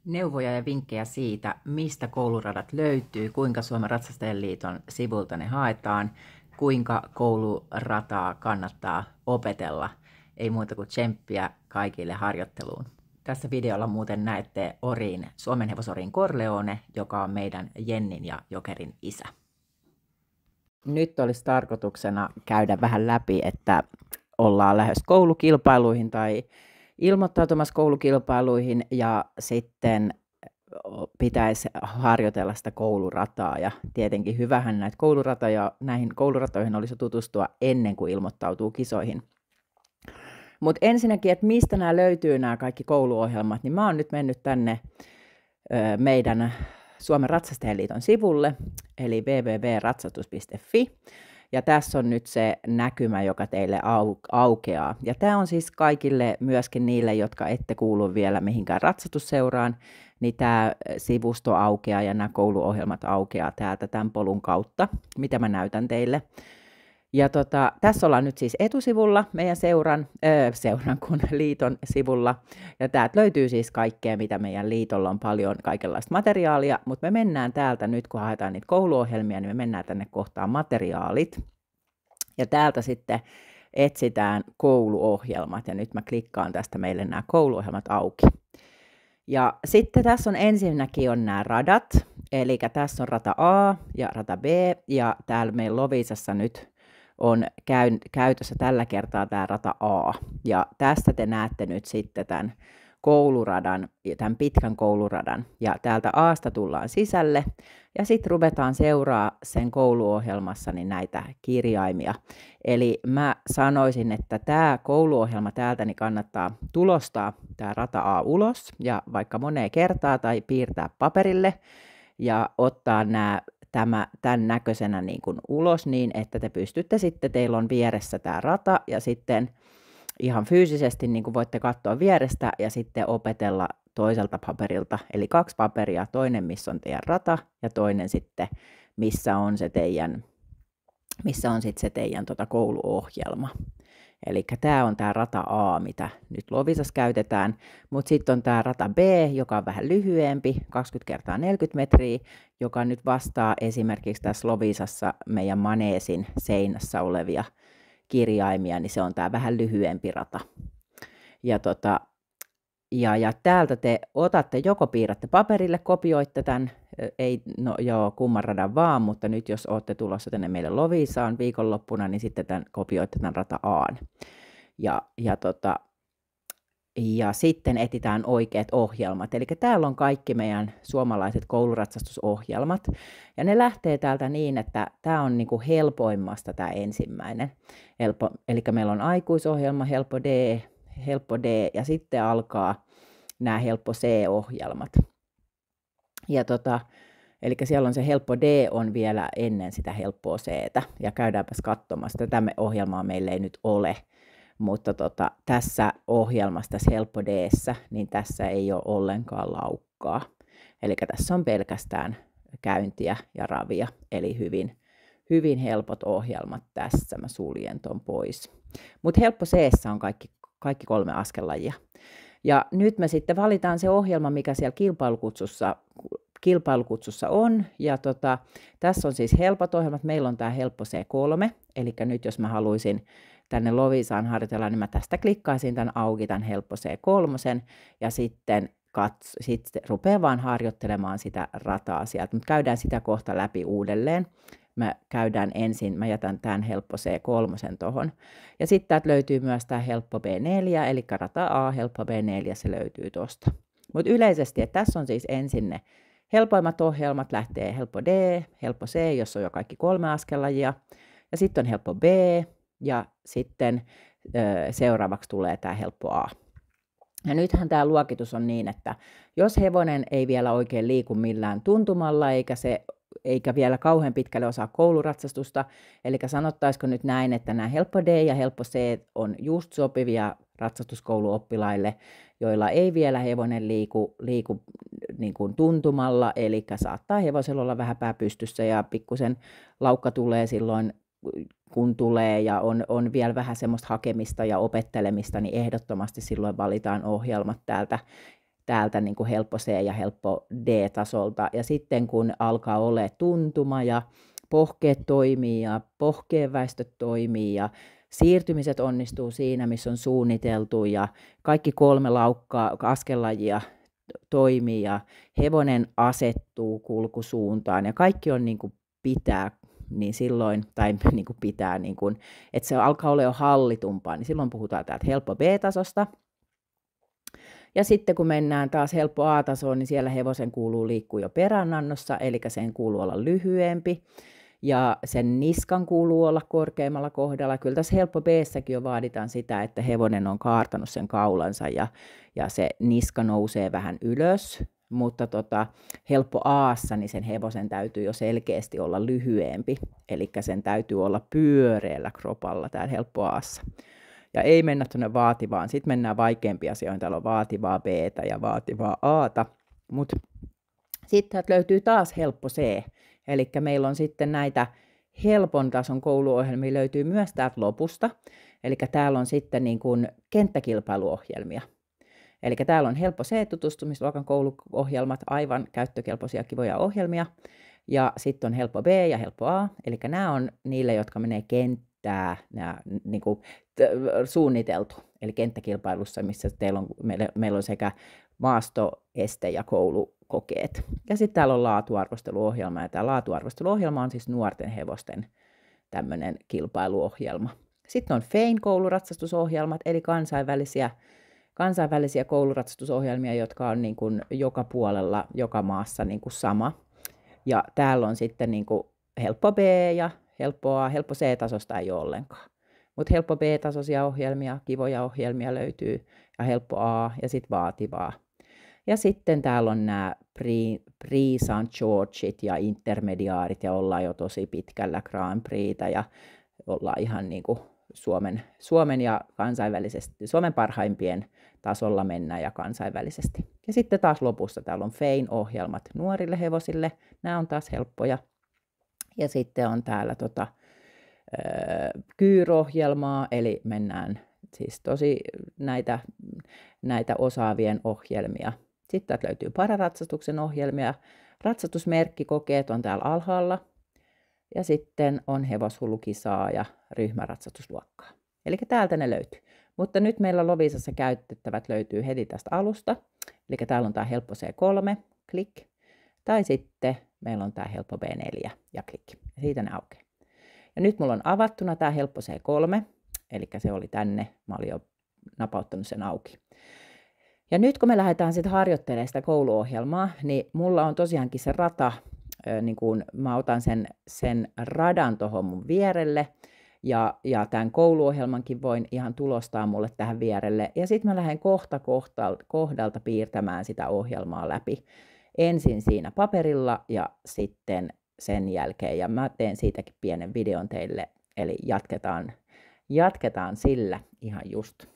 Neuvoja ja vinkkejä siitä, mistä kouluradat löytyy, kuinka Suomen Ratsastajaliiton sivulta ne haetaan, kuinka koulurataa kannattaa opetella. Ei muuta kuin tsemppiä kaikille harjoitteluun. Tässä videolla muuten näette oriin, Suomen hevosoriin Corleone, joka on meidän Jennin ja Jokerin isä. Nyt olisi tarkoituksena käydä vähän läpi, että ollaan lähes koulukilpailuihin tai ilmoittautumassa koulukilpailuihin ja sitten pitäisi harjoitella sitä koulurataa. Ja tietenkin hyvähän näihin kouluratoihin olisi tutustua ennen kuin ilmoittautuu kisoihin. Mutta ensinnäkin, että mistä nämä löytyy nämä kaikki kouluohjelmat, niin mä oon nyt mennyt tänne meidän Suomen Ratsastajaliiton sivulle, eli www.ratsastus.fi. Ja tässä on nyt se näkymä, joka teille aukeaa. Ja tämä on siis kaikille, myöskin niille, jotka ette kuulu vielä mihinkään ratsastusseuraan, niin tämä sivusto aukeaa ja nämä kouluohjelmat aukeaa täältä tämän polun kautta, mitä mä näytän teille. Ja tässä ollaan nyt siis etusivulla meidän liiton sivulla. Ja täältä löytyy siis kaikkea, mitä meidän liitolla on paljon kaikenlaista materiaalia. Mutta me mennään täältä nyt, kun haetaan niitä kouluohjelmia, niin me mennään tänne kohtaan materiaalit. Ja täältä sitten etsitään kouluohjelmat. Ja nyt mä klikkaan tästä meille nämä kouluohjelmat auki. Ja sitten tässä on ensinnäkin on nämä radat. Eli tässä on rata A ja rata B. Ja täällä meillä Loviisassa nyt on käytössä tällä kertaa tämä rata A. Ja tästä te näette nyt sitten tämän kouluradan, tämän pitkän kouluradan. Ja täältä A:sta tullaan sisälle ja sitten ruvetaan seuraa sen kouluohjelmassa niin näitä kirjaimia. Eli mä sanoisin, että tämä kouluohjelma täältä niin kannattaa tulostaa tämä rata A ulos ja vaikka moneen kertaa tai piirtää paperille ja ottaa tämän näköisenä niin kuin ulos niin, että te pystytte sitten, teillä on vieressä tämä rata ja sitten ihan fyysisesti niin kuin voitte katsoa vierestä ja sitten opetella toiselta paperilta. Eli 2 paperia, toinen missä on teidän rata ja toinen sitten missä on sitten se teidän kouluohjelma. Eli tämä on tämä rata A, mitä nyt Loviisassa käytetään, mutta sitten on tämä rata B, joka on vähän lyhyempi, 20 × 40 metriä, joka nyt vastaa esimerkiksi tässä Loviisassa meidän maneesin seinässä olevia kirjaimia, niin se on tämä vähän lyhyempi rata. Ja täältä te otatte, joko piirrätte paperille, kopioitte tämän, kumman radan vaan, mutta nyt jos olette tulossa tänne meille Loviisaan viikonloppuna, niin sitten kopioitte tämän rata A:n. Ja sitten etsitään oikeat ohjelmat. Eli täällä on kaikki meidän suomalaiset kouluratsastusohjelmat. Ja ne lähtee täältä niin, että tämä on niinku helpoimmasta tämä ensimmäinen. Eli meillä on aikuisohjelma, helppo D ja sitten alkaa nämä helppo C-ohjelmat. Ja eli siellä on se helppo D on vielä ennen sitä helppoa C:tä. Ja käydäänpäs katsomassa. Tätä ohjelmaa meillä ei nyt ole. Mutta tässä ohjelmassa, tässä helppo D:ssä, niin tässä ei ole ollenkaan laukkaa. Eli tässä on pelkästään käyntiä ja ravia. Eli hyvin helpot ohjelmat tässä. Mä suljen ton pois. Mutta helppo C:ssä on kaikki 3 askellajia. Ja nyt me sitten valitaan se ohjelma, mikä siellä kilpailukutsussa on. Ja tässä on siis helpot ohjelmat. Meillä on tämä helppo C3. Eli nyt jos mä haluaisin tänne Loviisaan harjoitella, niin mä tästä klikkaisin tämän auki, tämän helppo C3. Ja sitten rupean vaan harjoittelemaan sitä rataa sieltä. Mutta käydään sitä kohta läpi uudelleen. Mä jätän tämän helppo C3 tuohon. Ja sitten täältä löytyy myös tämä helppo B4, eli rata A, helppo B4, se löytyy tuosta. Mutta yleisesti, että tässä on siis ensin ne helpoimmat ohjelmat, lähtee helppo D, helppo C, jos on jo kaikki 3 askellajia. Ja sitten on helppo B, ja sitten seuraavaksi tulee tämä helppo A. Ja nythän tämä luokitus on niin, että jos hevonen ei vielä oikein liiku millään tuntumalla, eikä vielä kauhean pitkälle osaa kouluratsastusta. Eli sanottaisiko nyt näin, että nämä helppo D ja helppo C on just sopivia ratsastuskouluoppilaille, joilla ei vielä hevonen liiku niin kuin tuntumalla, eli saattaa hevosella olla vähän pää pystyssä ja pikkusen laukka tulee silloin, kun tulee ja on vielä vähän semmoista hakemista ja opettelemista, niin ehdottomasti silloin valitaan ohjelmat täältä niin kuin helppo C ja helppo D-tasolta. Ja sitten kun alkaa olla tuntuma ja pohkeet toimii ja pohkeenväistöt toimii ja siirtymiset onnistuu siinä, missä on suunniteltu ja kaikki 3 askelajia toimii ja hevonen asettuu kulkusuuntaan ja kaikki on niin kuin pitää, niin silloin, tai niin kuin pitää, niin kuin, että se alkaa olla jo hallitumpaa, niin silloin puhutaan täältä helppo B-tasosta. Ja sitten kun mennään taas helppo A-tasoon, niin siellä hevosen kuuluu liikkua jo peränannossa, eli sen kuuluu olla lyhyempi. Ja sen niskan kuuluu olla korkeammalla kohdalla. Kyllä tässä helppo B-säkin jo vaaditaan sitä, että hevonen on kaartanut sen kaulansa ja se niska nousee vähän ylös. Mutta helppo A:ssa, niin sen hevosen täytyy jo selkeästi olla lyhyempi. Eli sen täytyy olla pyöreällä kropalla täällä helppo A:ssa. Ja ei mennä tuonne vaativaan. Sitten mennään vaikeampiin asioihin. Täällä on vaativaa B:tä ja vaativaa A:ta. Mutta sitten löytyy taas helppo C. Eli meillä on sitten näitä helpon tason kouluohjelmia löytyy myös täältä lopusta. Eli täällä on sitten niin kuin kenttäkilpailuohjelmia. Eli täällä on helppo C-tutustumisluokan kouluohjelmat, aivan käyttökelpoisia kivoja ohjelmia. Ja sitten on helppo B ja helppo A. Eli nämä on niille, jotka menee kenttää, nämä niin kuin suunniteltu. Eli kenttäkilpailussa, missä meillä on sekä maasto-, este- ja koulukokeet. Ja sitten täällä on laatuarvosteluohjelma, ja tämä laatuarvosteluohjelma on siis nuorten hevosten tämmöinen kilpailuohjelma. Sitten on FEIN-kouluratsastusohjelmat, eli kansainvälisiä kouluratsastusohjelmia, jotka on niin kuin joka puolella, joka maassa niin kuin sama. Ja täällä on sitten niin kuin helppo B ja helppo A, helppo C-tasosta ei ole ollenkaan. Mutta helppo B-tasoisia ohjelmia, kivoja ohjelmia löytyy, ja helppo A, ja sitten vaativaa. Ja sitten täällä on nämä Prix St. Georgeit ja intermediaarit, ja ollaan jo tosi pitkällä Grand Prixtä, ja ollaan ihan niin kuin Suomen ja kansainvälisesti, Suomen parhaimpien tasolla mennään ja kansainvälisesti. Ja sitten taas lopussa täällä on FEIN-ohjelmat nuorille hevosille, nämä on taas helppoja. Ja sitten on täällä KYR-ohjelmaa, eli mennään siis tosi näitä osaavien ohjelmia. Sitten täältä löytyy pararatsastuksen ohjelmia. Ratsastusmerkkikokeet on täällä alhaalla. Ja sitten on hevoshullukisaa ja ryhmäratsastusluokkaa. Eli täältä ne löytyy. Mutta nyt meillä Loviisassa käytettävät löytyy heti tästä alusta. Eli täällä on tämä helppo C3, klik. Tai sitten meillä on tämä helppo B4 ja klik. Ja siitä ne aukeaa. Ja nyt mulla on avattuna tämä helppo C3. Eli se oli tänne. Mä olin jo napauttanut sen auki. Ja nyt kun me lähdetään sitten harjoittelemaan sitä kouluohjelmaa, niin mulla on tosiaankin se rata. Niin kun mä otan sen radan tuohon mun vierelle ja tämän kouluohjelmankin voin ihan tulostaa mulle tähän vierelle. Ja sitten mä lähden kohdalta piirtämään sitä ohjelmaa läpi. Ensin siinä paperilla ja sitten sen jälkeen. Ja mä teen siitäkin pienen videon teille. Eli jatketaan sillä ihan just.